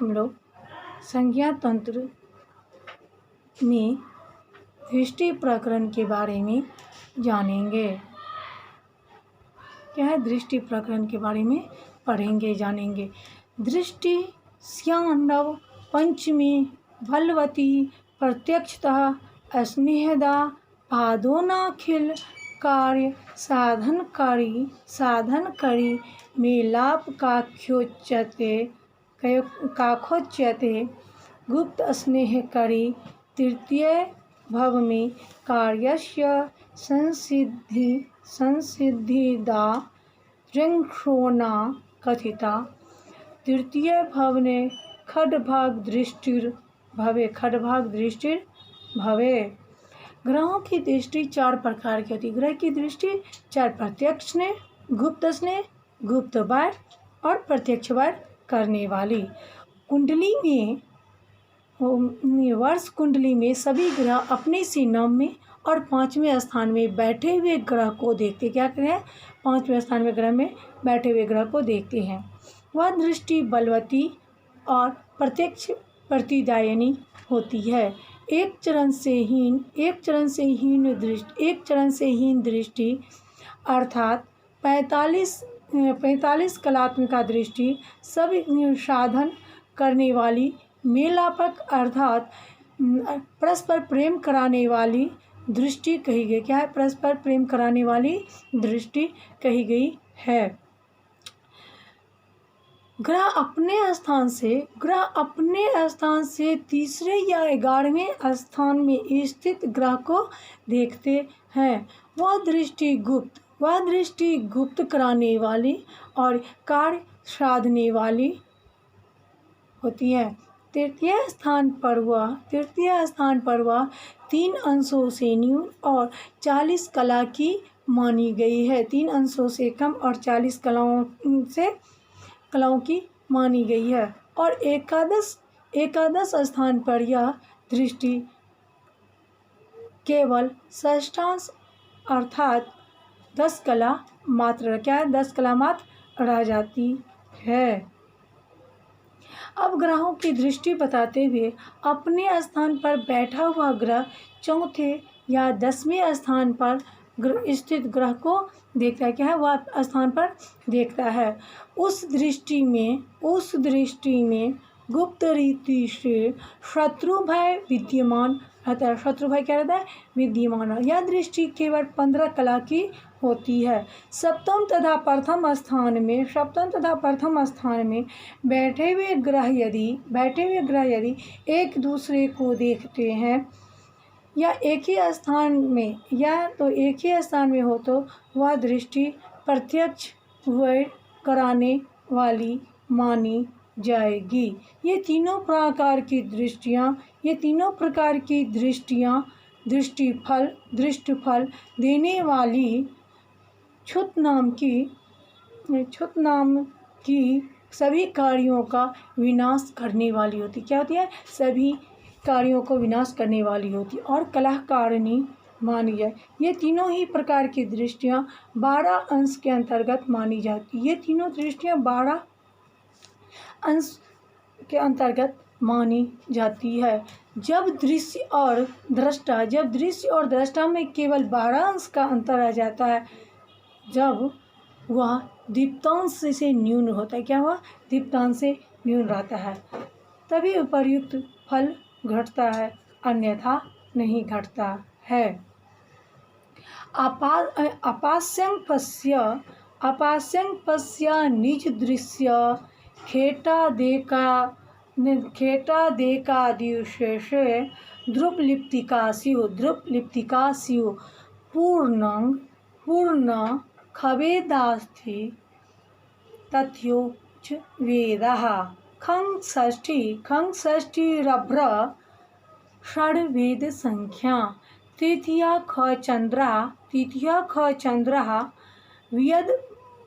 हम लोग संज्ञा तंत्र में दृष्टि प्रकरण के बारे में जानेंगे। क्या है? दृष्टि प्रकरण के बारे में पढ़ेंगे, जानेंगे। दृष्टि स्यान्नव पंचमी बलवती प्रत्यक्षतः स्नेहदा पादोनाखिल कार्य साधनकारी मेलाप काखोच्यते गुप्त स्नेहकारी तृतीय भव में कार्यस्य संसिद्धिदा दृङ्क्षोणा कथिता तृतीय भवने खड्भाग दृष्टिर् भवे। ग्रहों की दृष्टि चार प्रकार की होती है। ग्रह की दृष्टि चार: प्रत्यक्ष स्नेह, गुप्त स्नेह, गुप्त वार और प्रत्यक्ष वार करने वाली। कुंडली में, वर्ष कुंडली में सभी ग्रह अपने से नवमें और 5वें स्थान में बैठे हुए ग्रह को देखते। क्या कहते हैं? 5वें स्थान में ग्रह में बैठे हुए ग्रह को देखते हैं। वह दृष्टि बलवती और प्रत्यक्ष प्रतिदायनी होती है। एक चरण से हीन दृष्टि अर्थात 45 कलात्मिका दृष्टि सब साधन करने वाली मेलापक अर्थात परस्पर प्रेम कराने वाली दृष्टि कही गई। क्या है? परस्पर प्रेम कराने वाली दृष्टि कही गई है। ग्रह अपने स्थान से तीसरे या 11वें स्थान में स्थित ग्रह को देखते हैं। वह दृष्टि गुप्त कराने वाली और कार्य साधने वाली होती है। तृतीय स्थान पर वह 3 अंशों से न्यून और 40 कला की मानी गई है। 3 अंशों से कम और 40 कलाओं की मानी गई है। और एकादश स्थान पर यह दृष्टि केवल षष्ठांश अर्थात 10 कला मात्र, क्या है? 10 कला मात्र रह जाती है। अब ग्रहों की दृष्टि बताते हुए अपने स्थान पर बैठा हुआ ग्रह चौथे या 10वें स्थान पर स्थित ग्रह को देखता है। क्या है? वह स्थान पर देखता है। उस दृष्टि में गुप्त रीति से शत्रु भय विद्यमान रहता है। शत्रु भय क्या रहता है? विद्यमान। यह दृष्टि केवल 15 कला की होती है। सप्तम तथा प्रथम स्थान में बैठे हुए ग्रह यदि एक दूसरे को देखते हैं या एक ही स्थान में हो तो वह दृष्टि प्रत्यक्ष वैर कराने वाली मानी जाएगी। ये तीनों प्रकार की दृष्टिफल देने वाली क्षुत नाम की सभी कार्यों का विनाश करने वाली होती। क्या होती है? सभी कार्यों को विनाश करने वाली होती और कलहकारिणी मानी जाए। ये तीनों ही प्रकार की दृष्टियाँ 12 अंश के अंतर्गत मानी जाती। ये तीनों दृष्टियाँ 12 अंश के अंतर्गत मानी जाती है। जब दृश्य और दृष्टा में केवल 12 अंश का अंतर आ जाता है, जब वह दीप्तांश से न्यून होता है। क्या हुआ? दीप्तांश से न्यून रहता है, तभी उपर्युक्त फल घटता है, अन्यथा नहीं घटता है। अपास्यं पश्य निज दृश्य खेटादेकादिशेषे द्रुपलिप्तिका स्युः पूर्ण खवेदास्थि तथ्योच वेदाः खं षष्ठीरभ्र षड्वेद संख्या तृतीया ख चंद्रः वियद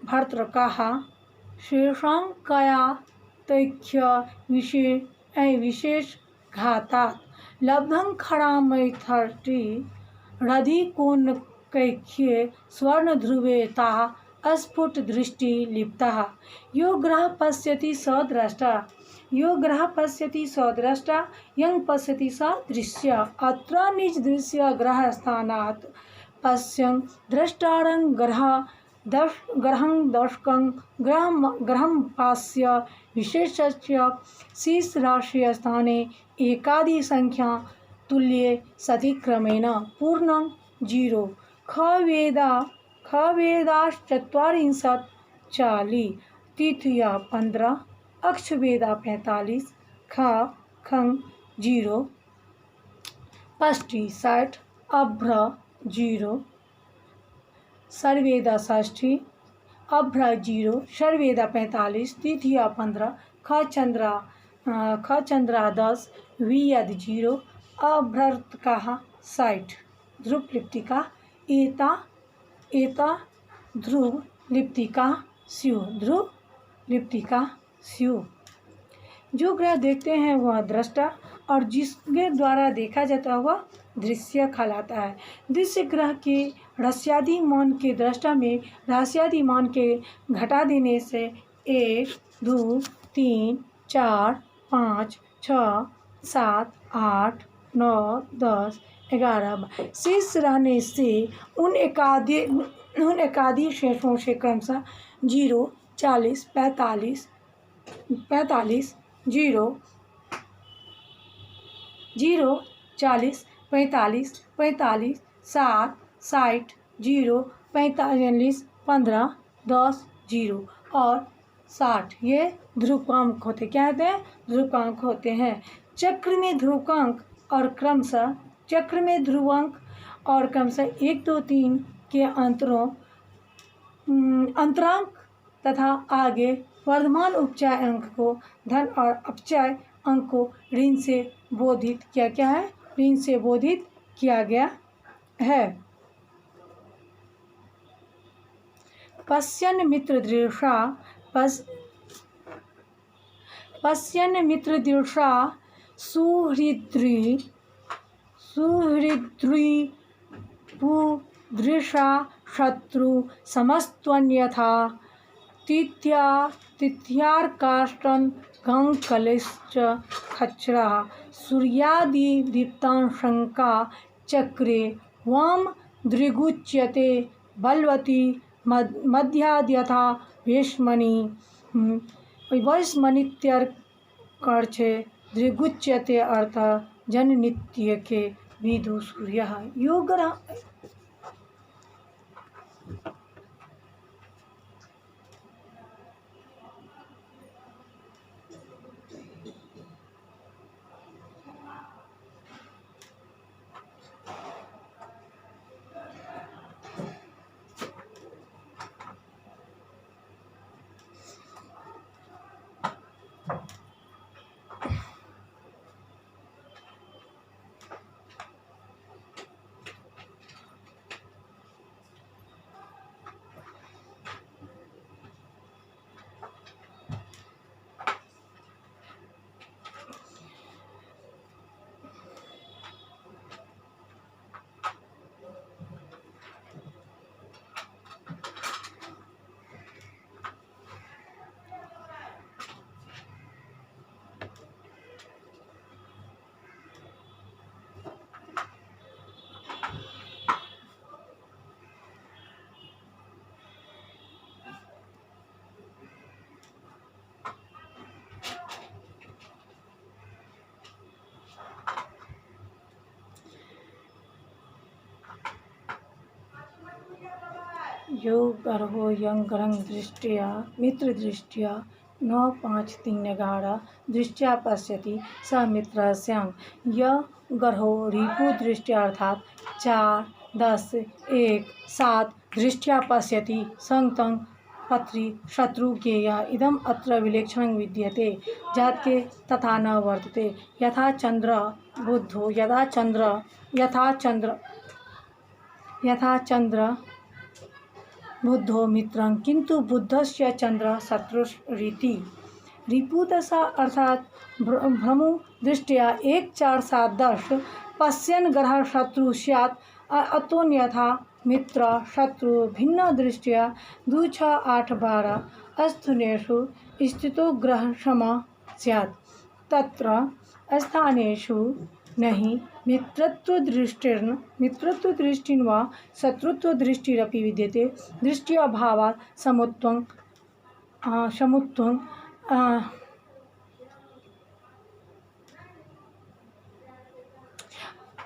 भर्तृकाः शेषांकया तैख्य विशेष घातात् लब्धं खरामैथर्टि रधि कोण कैख्ये स्वर्ण ध्रुवे ताः स्फुट दृष्टि लिप्तः यो ग्रह पश्यति स द्रष्टा। यो ग्रह पश्यति स द्रष्टा यं पश्यति स दृश्य अत्र निज दृश्य ग्रह स्थानात् पश्यन् द्रष्टारं ग्रहं दर्शकं ग्रहं पास्य विशेषस्य शीर्ष राशि स्थाने एकादि संख्या तुल्ये सतिक्रमेण पूर्णं 0 खवेदाश्चत्वारिंशत् 40 तिथिया 15 अक्षवेदा 45 खं 0 पष्टी 60 अभ्र 0 सर्वेदा 60 अभ्र 0 शर्वेदा 45 तिथिया 15 ख चंद्रा 10 वियद 0 अभ्रर्तका 60 ध्रुव लिप्तिका एता ध्रुव लिप्तिका स्यु। जो ग्रह देखते हैं वह दृष्टा और जिसके द्वारा देखा जाता है वह दृश्य कहलाता है। दृश्य ग्रह के रहस्यादि मान के दृष्टा में रहस्यादि मान के घटा देने से 1 2 3 4 5 6 7 8 9 10 11 शेष रहने से उन एकादि शेषों से क्रमशः 0 40 45 0 40 45 45 7 60 0 45 15 10 0 और 60 ये ध्रुवांक होते क्या होते हैं? ध्रुवांक होते हैं। चक्र में ध्रुवांक और क्रमशः 1 2 3 के अंतरांक तथा आगे वर्धमान उपचय अंक को धन और अपचय अंक को ऋण से बोधित किया गया है। पश्यन् मित्रदृशा सुहृद्री पुदृशा शत्रु समस्त्वन्यथा तिथ्यार्काष्टन् गङ्कलिश्च खच्रा सूर्यादिदीप्तांशंका चक्रे वाम दृगुच्यते बलवती मध्याद्यथा वैश्मनित्यर्कर्षे दृगुच्यते अर्थ जननित्य के विदु सूर्य योग गर्भो यं ग्रहं दृष्ट्या मित्रदृष्ट्या 9 5 3 11 दृष्ट्या पश्यति स मित्रः स्यां य गर्भो रिपुदृष्ट्या अर्थात 4 10 1 7 दृष्ट्या पश्यति संतं पत्री शत्रुज्ञेय इदम् अत्र विलक्षणं विद्यते जातके तथा न वर्तते यथा चंद्र बुद्धो यथा चंद्र बुद्धो मित्रं किंतु बुद्धस्य चंद्र शत्रुरीति रिपुदशा अर्थात भ्रमु दृष्ट्या 1 4 7 10 पश्यन् ग्रह शत्रु स्यात् अतोन्यथा मित्र शत्रु भिन्न दृष्ट्या 2 6 8 12 अस्थुनेषु स्थितो ग्रह स्यात् तत्र स्थानेषु नहि मित्रत्वदृष्टिर्न वा शत्रुत्वदृष्टिरपि विद्यते। दृष्ट्यभावात् समुत्वं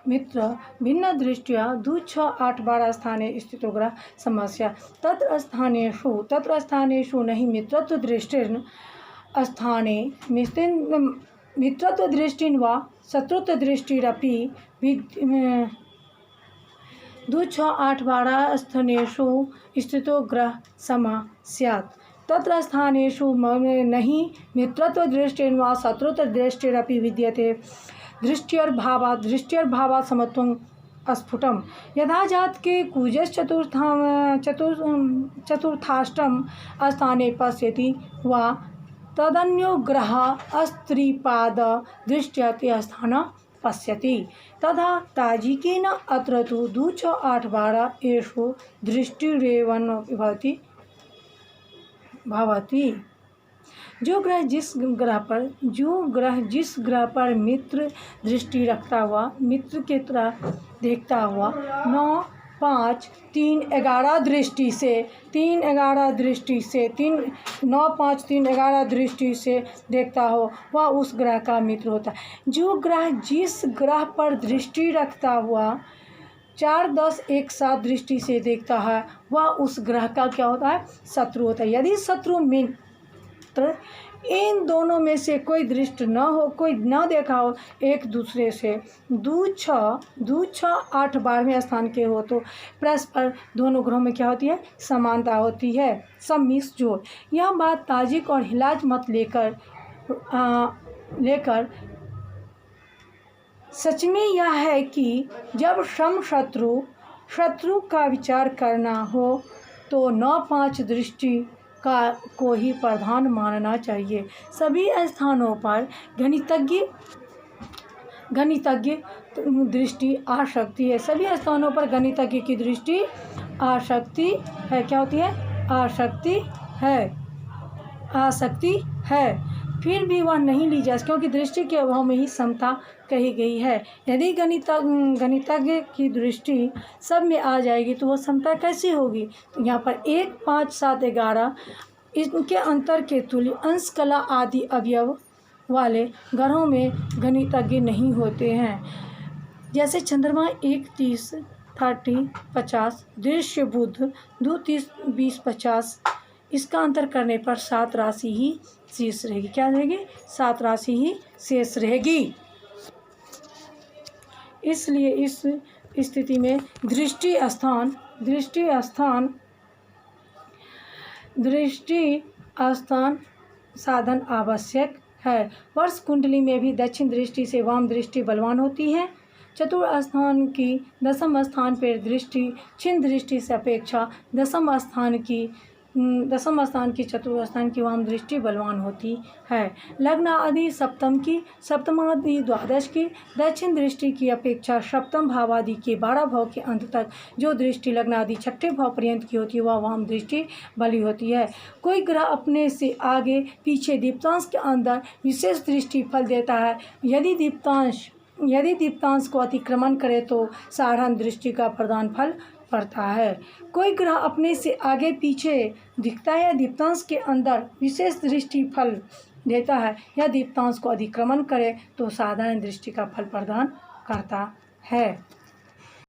मित्र भिन्न दृष्टिया 2, 6, 8, 12 स्थाने स्थितो ग्रह समस्या। तत्र स्थानेषु नहि मित्रत्वदृष्टिर्न स्थाने मित्रत्वदृष्टिन् वा शत्रुत्वदृष्टिरपि 2, 6, 8, 12 स्थानेषु स्थितो ग्रह समा स्यात्। तत्र स्थानेषु नहि मित्रत्वदृष्टिन् वा शत्रुत्वदृष्टिरपि विद्यते। दृष्ट्यर्भावात् समत्वं स्फुटम। यथा जात के चतुर्थाष्टम स्थाने पश्यति वा तदन्यो ग्रह अस्त्रीपाद दृष्ट्या ते स्थान पश्यति तथा ताजिकेन अत्र तु 2, 6, 8, 12 एषु दृष्टिरेवन् भवति। जो ग्रह जिस ग्रह पर मित्र दृष्टि रखता हुआ, मित्र की तरह देखता हुआ 9, 5, 3, 11 दृष्टि से 9, 5, 3, 11 दृष्टि से देखता हो वह उस ग्रह का मित्र होता है। जो ग्रह जिस ग्रह पर दृष्टि रखता हुआ 4, 10, 1, 7 दृष्टि से देखता है वह उस ग्रह का क्या होता है? शत्रु होता है। यदि शत्रु मित्र इन दोनों में से कोई दृष्ट न हो, कोई न देखा हो एक दूसरे से 2, 6, 8, 12वें स्थान के हो तो परस्पर दोनों ग्रहों में क्या होती है? समानता होती है, सम्मिश्र जोड़। यह बात ताजिक और हिलाज मत लेकर सच में यह है कि जब शत्रु का विचार करना हो तो 9, 5 दृष्टि को ही प्रधान मानना चाहिए। सभी स्थानों पर गणितज्ञ दृष्टि आ सकती है। सभी स्थानों पर गणितज्ञ की दृष्टि आ सकती है। क्या होती है? आ सकती है। फिर भी वह नहीं ली जा सकती क्योंकि दृष्टि के अभाव में ही समता कही गई है। यदि गणितज्ञ की दृष्टि सब में आ जाएगी तो वह समता कैसी होगी? तो यहाँ पर 1, 5, 7, 11 इनके अंतर के तुल्य अंश कला आदि अवयव वाले ग्रहों में गणितज्ञ नहीं होते हैं। जैसे चंद्रमा 1, 30, 30, 50, दृश्य बुध 2, 30, 20, 50 इसका अंतर करने पर 7 राशि ही शेष रहेगी। क्या रहेगी? 7 राशि ही शेष रहेगी। इसलिए इस स्थिति में दृष्टि स्थान साधन आवश्यक है। वर्ष कुंडली में भी दक्षिण दृष्टि से वाम दृष्टि बलवान होती है। चतुर्थ स्थान की दशम स्थान पर दृष्टि छिन्न दृष्टि से अपेक्षा दशम स्थान की चतुर्थ स्थान की वाम दृष्टि बलवान होती है। लग्न आदि सप्तम आदि द्वादश की दक्षिण दृष्टि की अपेक्षा सप्तम भाव आदि के 12 भाव के अंत तक जो दृष्टि लग्न आदि 6ठे भाव पर्यंत की होती है वह वाम दृष्टि बली होती है। कोई ग्रह अपने से आगे पीछे दीप्तांश के अंदर विशेष दृष्टि फल देता है। यदि दीप्तांश को अतिक्रमण करे तो साधारण दृष्टि का प्रदान फल पड़ता है। कोई ग्रह अपने से आगे पीछे दिखता है या दीप्तांश के अंदर विशेष दृष्टि फल देता है या दीप्तांश को अतिक्रमण करे तो साधारण दृष्टि का फल प्रदान करता है।